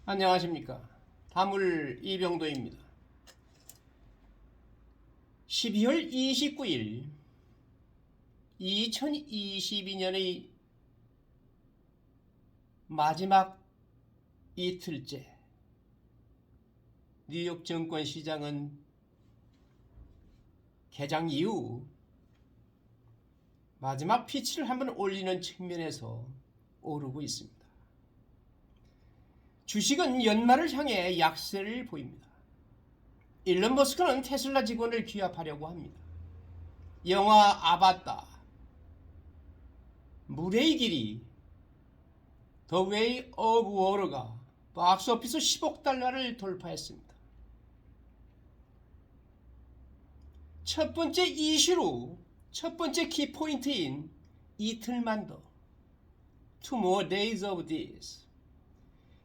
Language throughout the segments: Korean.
안녕하십니까. 다물 이병도입니다. 12월 29일 2022년의 마지막 이틀째 뉴욕 증권시장은 개장 이후 마지막 피치를 한번 올리는 측면에서 오르고 있습니다. 주식은 연말을 향해 약세를 보입니다. 일론 머스크는 테슬라 직원을 귀합하려고 합니다. 영화 아바타, 물의 길이, The Way of Water가 박스오피스 10억 달러를 돌파했습니다. 첫 번째 이슈로 첫 번째 키포인트인 이틀만 더 Two more days of this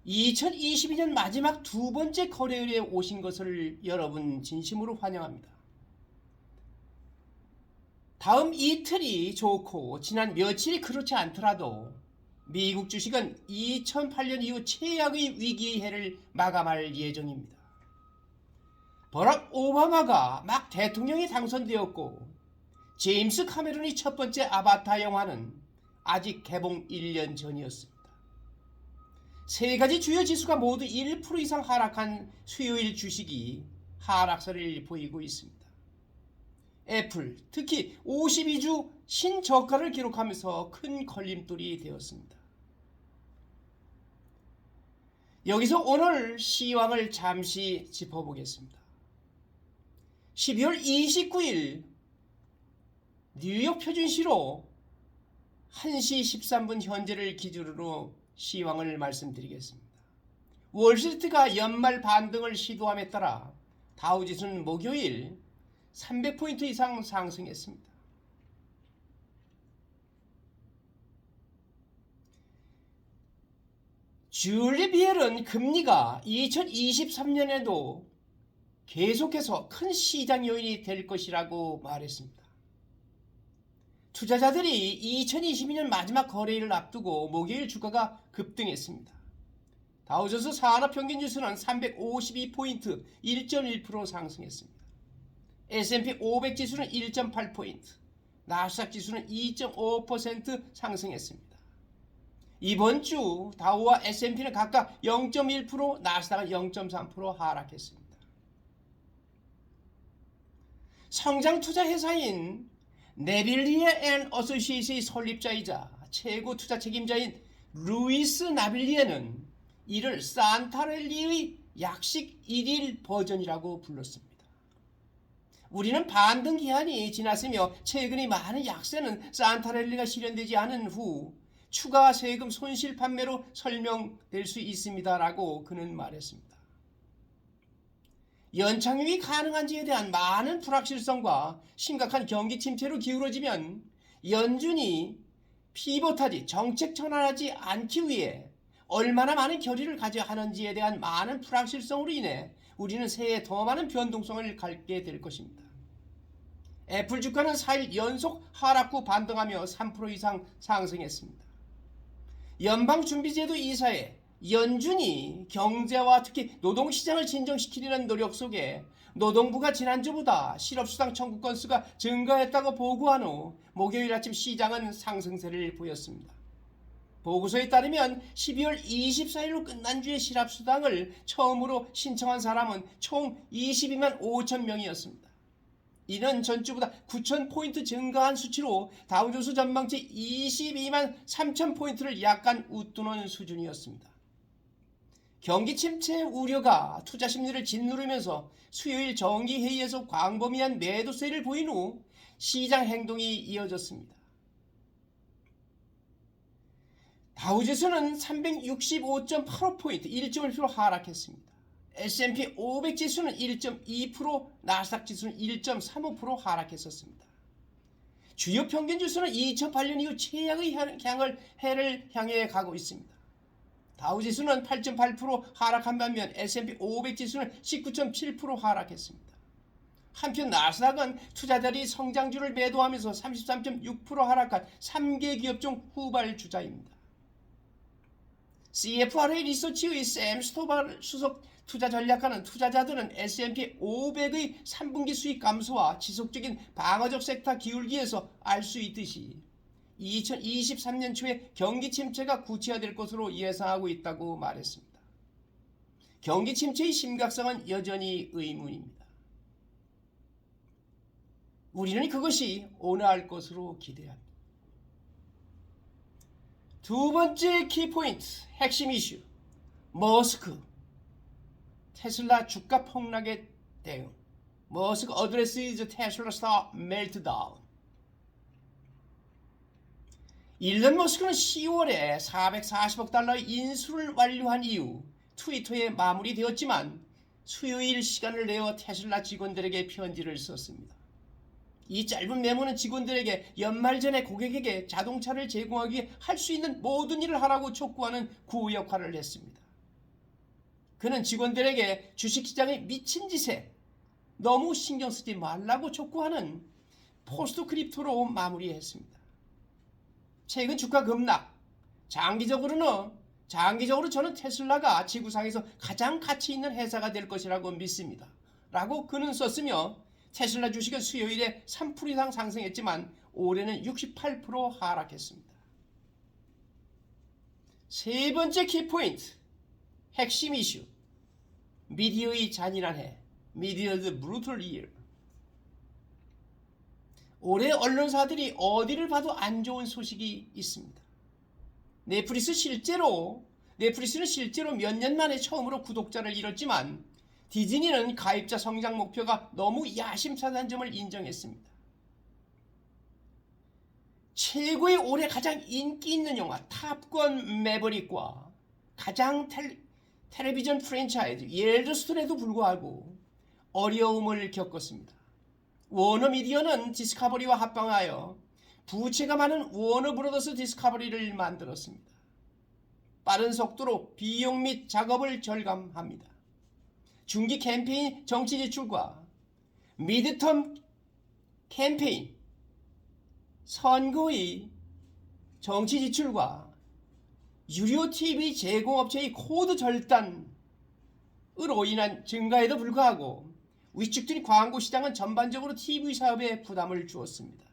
2022년 마지막 두 번째 거래일에 오신 것을 여러분 진심으로 환영합니다. 다음 이틀이 좋고 지난 며칠이 그렇지 않더라도 미국 주식은 2008년 이후 최악의 위기의 해를 마감할 예정입니다. 버락 오바마가 막 대통령이 당선되었고 제임스 카메론의 첫 번째 아바타 영화는 아직 개봉 1년 전이었습니다. 세 가지 주요 지수가 모두 1% 이상 하락한 수요일 주식이 하락세를 보이고 있습니다. 애플, 특히 52주 신저가를 기록하면서 큰 걸림돌이 되었습니다. 여기서 오늘 시황을 잠시 짚어보겠습니다. 12월 29일 뉴욕 표준시로 1시 13분 현재를 기준으로 시황을 말씀드리겠습니다. 월스트리트가 연말 반등을 시도함에 따라 다우지수는 목요일 300포인트 이상 상승했습니다. 줄리 비엘은 금리가 2023년에도 계속해서 큰 시장 요인이 될 것이라고 말했습니다. 투자자들이 2022년 마지막 거래일을 앞두고 목요일 주가가 급등했습니다. 다우존스 산업평균지수는 352포인트 1.1% 상승했습니다. S&P 500 지수는 1.8포인트, 나스닥 지수는 2.5% 상승했습니다. 이번 주 다우와 S&P는 각각 0.1%, 나스닥은 0.3% 하락했습니다. 성장 투자 회사인 네빌리에 앤 어소시에이트의 설립자이자 최고 투자 책임자인 루이스 나빌리에는 이를 산타렐리의 약식 1일 버전이라고 불렀습니다. 우리는 반등 기한이 지났으며 최근의 많은 약세는 산타렐리가 실현되지 않은 후 추가 세금 손실 판매로 설명될 수 있습니다라고 그는 말했습니다. 연착륙이 가능한지에 대한 많은 불확실성과 심각한 경기 침체로 기울어지면 연준이 피벗하지 정책 전환하지 않기 위해 얼마나 많은 결의를 가져야 하는지에 대한 많은 불확실성으로 인해 우리는 새해 더 많은 변동성을 갖게 될 것입니다. 애플 주가는 4일 연속 하락 후 반등하며 3% 이상 상승했습니다. 연방준비제도 이사회 연준이 경제와 특히 노동시장을 진정시키려는 노력 속에 노동부가 지난주보다 실업수당 청구 건수가 증가했다고 보고한 후 목요일 아침 시장은 상승세를 보였습니다. 보고서에 따르면 12월 24일로 끝난 주에 실업수당을 처음으로 신청한 사람은 총 22만 5천 명이었습니다. 이는 전주보다 9,000포인트 증가한 수치로 다우존스 전망치 22만 3,000포인트를 약간 웃도는 수준이었습니다. 경기 침체 우려가 투자 심리를 짓누르면서 수요일 정기회의에서 광범위한 매도세를 보인 후 시장 행동이 이어졌습니다. 다우지수는 365.85포인트 1.1% 하락했습니다. S&P 500 지수는 1.2%, 나스닥 지수는 1.35% 하락했었습니다. 주요 평균 지수는 2008년 이후 최악의 해를 향해 가고 있습니다. 다우지수는 8.8% 하락한 반면 S&P 500 지수는 19.7% 하락했습니다. 한편 나스닥은 투자자들이 성장주를 매도하면서 33.6% 하락한 3개 기업 중 후발주자입니다. CFRA 리서치의 샘 스토발 수석 투자 전략가는 투자자들은 S&P 500의 3분기 수익 감소와 지속적인 방어적 섹터 기울기에서 알 수 있듯이 2023년 초에 경기 침체가 구체화될 것으로 예상하고 있다고 말했습니다. 경기 침체의 심각성은 여전히 의문입니다. 우리는 그것이 온화할 것으로 기대합니다. 두 번째 키포인트, 핵심 이슈, 머스크, 테슬라 주가 폭락의 대응. 머스크 addresses Tesla stock meltdown. 일론 머스크는 10월에 440억 달러의 인수를 완료한 이후 트위터에 마무리되었지만 수요일 시간을 내어 테슬라 직원들에게 편지를 썼습니다. 이 짧은 메모는 직원들에게 연말 전에 고객에게 자동차를 제공하기 위해 할 수 있는 모든 일을 하라고 촉구하는 구호 역할을 했습니다. 그는 직원들에게 주식시장의 미친 짓에 너무 신경 쓰지 말라고 촉구하는 포스트 크립토로 마무리했습니다. 최근 주가 급락, 장기적으로 저는 테슬라가 지구상에서 가장 가치 있는 회사가 될 것이라고 믿습니다. 라고 그는 썼으며 테슬라 주식은 수요일에 3% 이상 상승했지만 올해는 68% 하락했습니다. 세 번째 키포인트, 핵심 이슈, 미디어의 잔인한 해, 미디어의 brutal year. 올해 언론사들이 어디를 봐도 안 좋은 소식이 있습니다. 넷플릭스는 실제로 몇 년 만에 처음으로 구독자를 잃었지만 디즈니는 가입자 성장 목표가 너무 야심차다는 점을 인정했습니다. 최고의 올해 가장 인기 있는 영화 탑건 매버릭과 가장 텔레비전 프랜차이즈 옐로스톤에도 불구하고 어려움을 겪었습니다. 워너미디어는 디스커버리와 합방하여 부채가 많은 워너브로더스 디스커버리를 만들었습니다. 빠른 속도로 비용 및 작업을 절감합니다. 중기 캠페인 정치 지출과 미드텀 캠페인 선거의 정치 지출과 유료 TV 제공업체의 코드 절단으로 인한 증가에도 불구하고 위축된 광고 시장은 전반적으로 TV 사업에 부담을 주었습니다.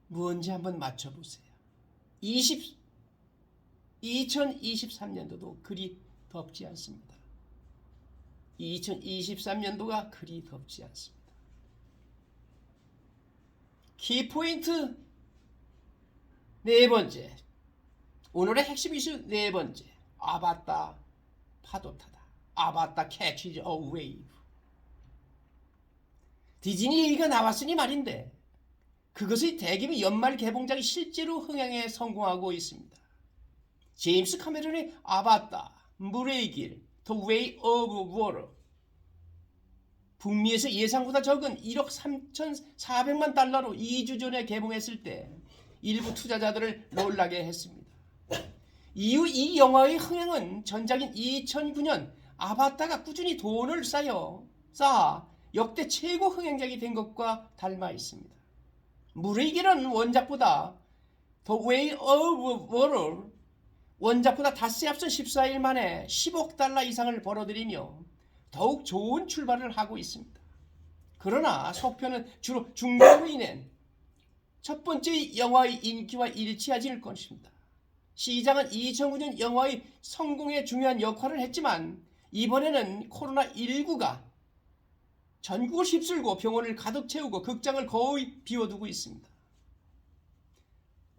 뭔지 한번 맞춰보세요. 2023년도도 그리 덥지 않습니다. 2023년도가 그리 덥지 않습니다. 키포인트 네 번째, 오늘의 핵심 이슈 네 번째, 아바타 파도타다. 아바타 catches a wave. 디즈니 얘기가 나왔으니 말인데 그것의 대규모 연말 개봉작이 실제로 흥행에 성공하고 있습니다. 제임스 카메론의 아바타, 물의 길, The Way of Water. 북미에서 예상보다 적은 1억 3,400만 달러로 2주 전에 개봉했을 때 일부 투자자들을 놀라게 했습니다. 이후 이 영화의 흥행은 전작인 2009년 아바타가 꾸준히 돈을 쌓아 역대 최고 흥행작이 된 것과 닮아 있습니다. 물의 길은 원작보다 The Way of Water 원작보다 닷새 앞선 14일 만에 10억 달러 이상을 벌어들이며 더욱 좋은 출발을 하고 있습니다. 그러나 속편은 주로 중국으로 인해 첫 번째 영화의 인기와 일치하지 않을 것입니다. 시장은 2009년 영화의 성공에 중요한 역할을 했지만 이번에는 코로나19가 전국을 휩쓸고 병원을 가득 채우고 극장을 거의 비워두고 있습니다.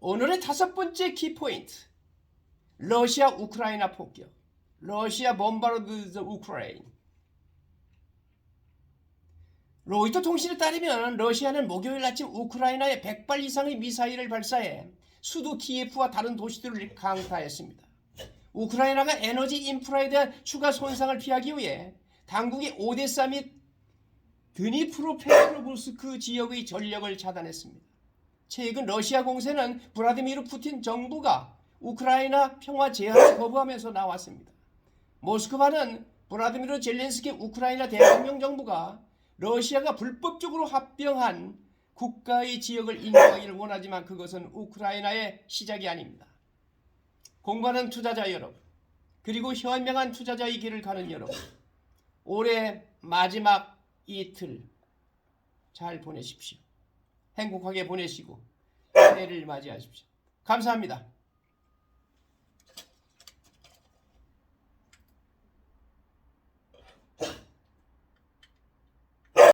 오늘의 다섯 번째 키포인트, 러시아 우크라이나 폭격, 러시아 bombards Ukraine. 로이터 통신에 따르면 러시아는 목요일 아침 우크라이나에 100발 이상의 미사일을 발사해 수도 키예프와 다른 도시들을 강타했습니다. 우크라이나가 에너지 인프라에 대한 추가 손상을 피하기 위해 당국이 오데사 및 드니프로페트로브스크 지역의 전력을 차단했습니다. 최근 러시아 공세는 블라디미르 푸틴 정부가 우크라이나 평화 제안을 거부하면서 나왔습니다. 모스크바는 블라디미르 젤렌스키 우크라이나 대통령 정부가 러시아가 불법적으로 합병한 국가의 지역을 인정하기를 원하지만 그것은 우크라이나의 시작이 아닙니다. 공부하는 투자자 여러분, 그리고 현명한 투자자의 길을 가는 여러분, 올해 마지막 이틀 잘 보내십시오. 행복하게 보내시고 새해를 맞이하십시오. 감사합니다.